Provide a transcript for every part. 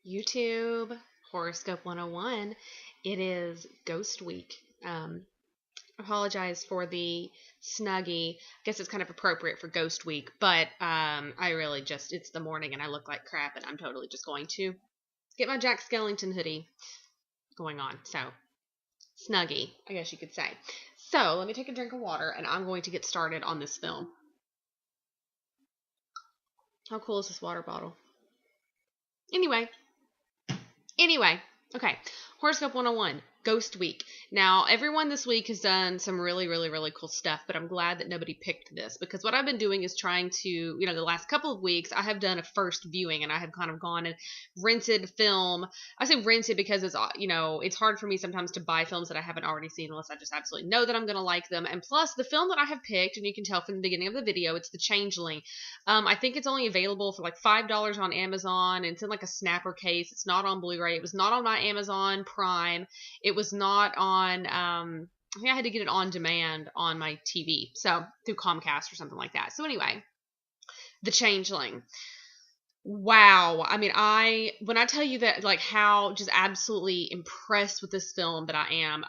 YouTube, Horoscope 101. It is Ghost Week. Apologize for the snuggie. I guess it's kind of appropriate for Ghost Week, but I really just, it's the morning and I look like crap and I'm totally just going to get my Jack Skellington hoodie going on. So, snuggie, I guess you could say. So, let me take a drink of water and I'm going to get started on this film. How cool is this water bottle? Anyway, okay. Horoscope 101, Ghost Week. Now, everyone this week has done some really cool stuff, but I'm glad that nobody picked this because what I've been doing is trying to, the last couple of weeks, I have done a first viewing and I have kind of gone and rented film. I say rented because it's, it's hard for me sometimes to buy films that I haven't already seen unless I just absolutely know that I'm going to like them. And plus, the film that I have picked, and you can tell from the beginning of the video, it's The Changling. I think it's only available for like $5 on Amazon, and it's in like a snapper case. It's not on Blu-ray. It was not on my Amazon Prime. It was not on, I think I had to get it on demand on my TV, so through Comcast or something like that. So anyway, The Changeling. Wow. I mean, when I tell you that, like, how just absolutely impressed with this film that I am,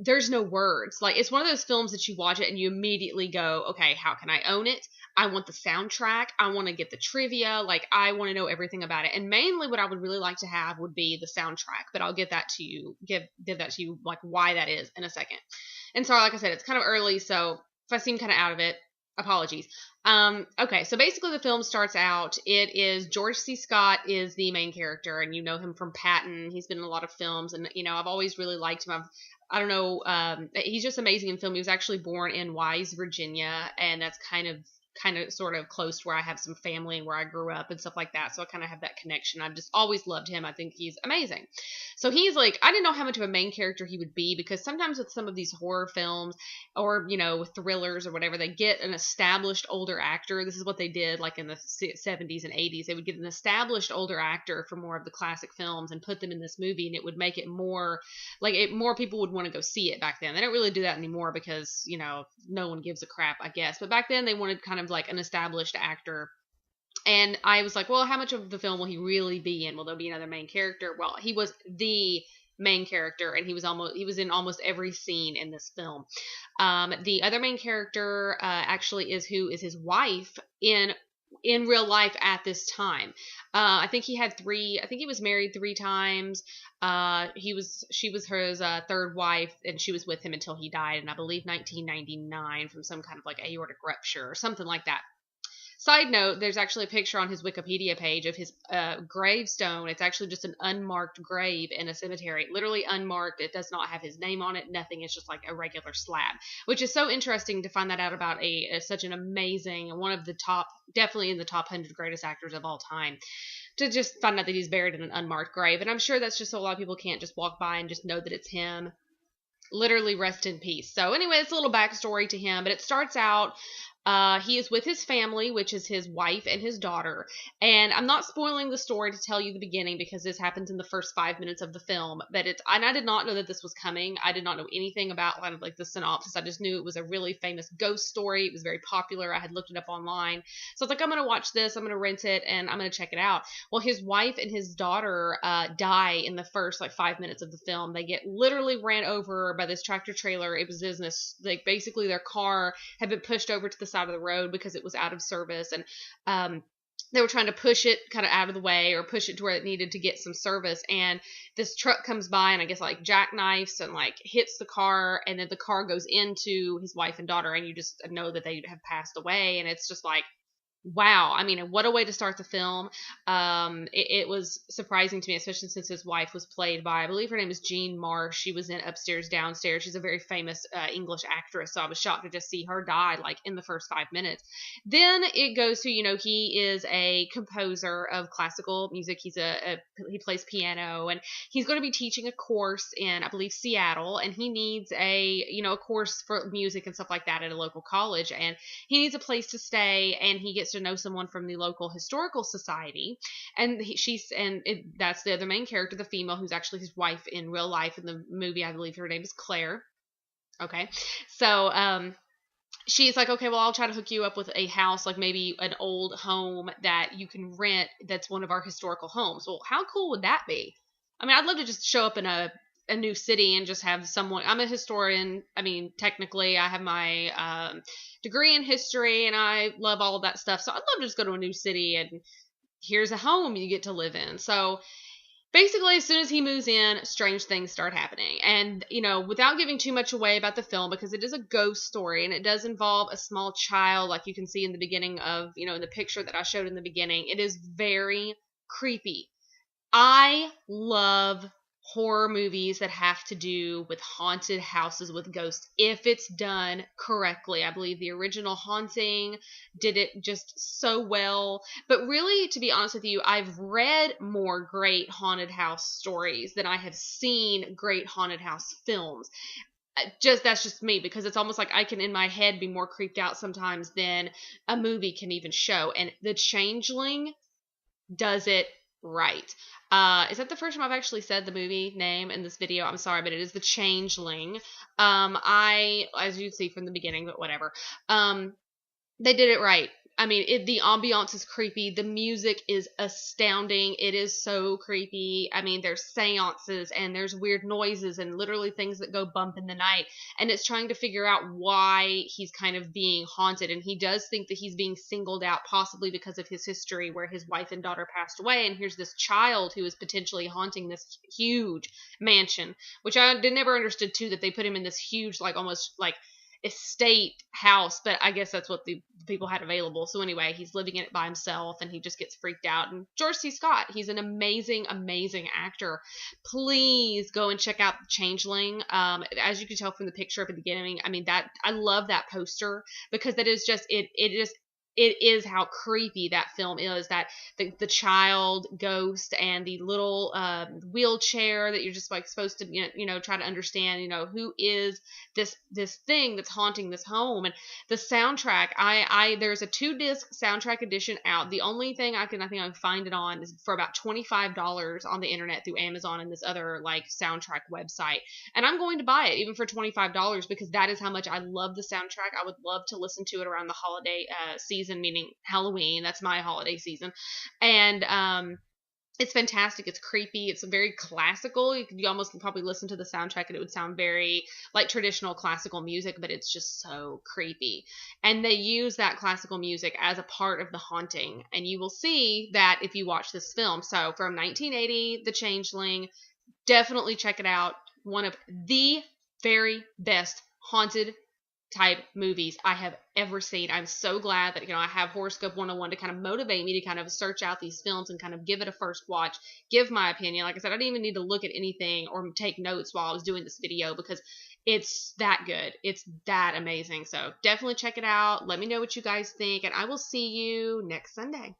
there's no words. Like, it's one of those films that you watch it and you immediately go, okay, how can I own it? I want the soundtrack. I want to get the trivia. Like, I want to know everything about it. And mainly what I would really like to have would be the soundtrack, but I'll get that to you, give that to you, like, why that is in a second. And sorry, like I said, it's kind of early, so if I seem kind of out of it, apologies. Okay, so basically the film starts out, it is George C. Scott is the main character, and you know him from Patton. He's been in a lot of films, and, I've always really liked him. I don't know, he's just amazing in film. He was actually born in Wise, Virginia, and that's kind of sort of close to where I have some family and where I grew up and stuff like that. So I kind of have that connection. I've just always loved him. I think he's amazing. So he's like, I didn't know how much of a main character he would be because sometimes with some of these horror films or, thrillers or whatever, they get an established older actor. This is what they did like in the 70s and 80s. They would get an established older actor for more of the classic films and put them in this movie, and it would make it more like more people would want to go see it back then. They don't really do that anymore because, no one gives a crap, I guess. But back then they wanted kind of like an established actor. And I was like, well, how much of the film will he really be in? Will there be another main character? Well, he was the main character, and he was in almost every scene in this film. The other main character actually is his wife in real life at this time. I think he was married 3 times. She was his third wife, and she was with him until he died in, I believe, 1999 from some kind of like aortic rupture or something like that. Side note, there's actually a picture on his Wikipedia page of his gravestone. It's actually just an unmarked grave in a cemetery. Literally unmarked. It does not have his name on it. Nothing. It's just like a regular slab, which is so interesting to find that out about such an amazing, one of the top, definitely in the top 100 greatest actors of all time. To just find out that he's buried in an unmarked grave. And I'm sure that's just so a lot of people can't just walk by and just know that it's him. Literally rest in peace. So anyway, it's a little backstory to him, but it starts out, he is with his family, which is his wife and his daughter. And I'm not spoiling the story to tell you the beginning because this happens in the first 5 minutes of the film. But and I did not know that this was coming. I did not know anything about kind of like the synopsis. I just knew it was a really famous ghost story. It was very popular. I had looked it up online. So I was like, I'm going to watch this. I'm going to rent it and I'm going to check it out. Well, his wife and his daughter die in the first like 5 minutes of the film. They get literally ran over by this tractor trailer. It was business. Like basically their car had been pushed over to the side of the road because it was out of service, and they were trying to push it kind of out of the way or push it to where it needed to get some service, and this truck comes by and I guess like jackknifes and like hits the car, and then the car goes into his wife and daughter, and you just know that they have passed away. And it's just like, wow. I mean, what a way to start the film. It was surprising to me, especially since his wife was played by, I believe her name is Jean Marsh. She was in Upstairs, Downstairs. She's a very famous English actress. So I was shocked to just see her die like in the first 5 minutes. Then it goes to, he is a composer of classical music. He plays piano, and he's going to be teaching a course in, I believe, Seattle. And he needs a course for music and stuff like that at a local college. And he needs a place to stay, and he gets to know someone from the local historical society, and that's the other main character, the female, who's actually his wife in real life. In the movie, I believe her name is Clair. Okay, so she's like, okay, well, I'll try to hook you up with a house, like maybe an old home that you can rent that's one of our historical homes. Well, how cool would that be? I mean, I'd love to just show up in a new city and just have someone. I'm a historian. I mean, technically, I have my degree in history and I love all of that stuff. So I'd love to just go to a new city and here's a home you get to live in. So basically, as soon as he moves in, strange things start happening. And, without giving too much away about the film, because it is a ghost story and it does involve a small child, like you can see in the beginning of, in the picture that I showed in the beginning, it is very creepy. I love horror movies that have to do with haunted houses with ghosts if it's done correctly. I believe the original Haunting did it just so well. But really, to be honest with you, I've read more great haunted house stories than I have seen great haunted house films. That's just me, because it's almost like I can in my head be more creeped out sometimes than a movie can even show. And The Changeling does it right. Is that the first time I've actually said the movie name in this video? I'm sorry, but it is The Changeling. As you see from the beginning, but whatever. They did it right. I mean, the ambiance is creepy. The music is astounding. It is so creepy. I mean, there's seances and there's weird noises and literally things that go bump in the night. And it's trying to figure out why he's kind of being haunted. And he does think that he's being singled out, possibly because of his history where his wife and daughter passed away. And here's this child who is potentially haunting this huge mansion, which I never understood too, that they put him in this huge, like almost like estate house, but I guess that's what the people had available. So anyway, he's living in it by himself and he just gets freaked out. And George C. Scott, he's an amazing actor. Please go and check out Changeling. As you can tell from the picture at the beginning, I mean, that I love that poster, because that is just it is how creepy that film is, that the child ghost and the little wheelchair that you're just like supposed to try to understand who is this thing that's haunting this home. And the soundtrack, there's a 2-disc soundtrack edition out. The only thing I think I can find it on is for about $25 on the internet through Amazon and this other like soundtrack website, and I'm going to buy it even for $25 because that is how much I love the soundtrack. I would love to listen to it around the holiday season, meaning Halloween. That's my holiday season. And it's fantastic. It's creepy. It's very classical. You almost can probably listen to the soundtrack and it would sound very like traditional classical music, but it's just so creepy. And they use that classical music as a part of the haunting. And you will see that if you watch this film. So from 1980, The Changeling, definitely check it out. One of the very best haunted type movies I have ever seen. I'm so glad that I have Horoscope 101 to kind of motivate me to kind of search out these films and kind of give it a first watch, give my opinion. Like I said, I didn't even need to look at anything or take notes while I was doing this video because it's that good. It's that amazing. So definitely check it out. Let me know what you guys think, and I will see you next Sunday.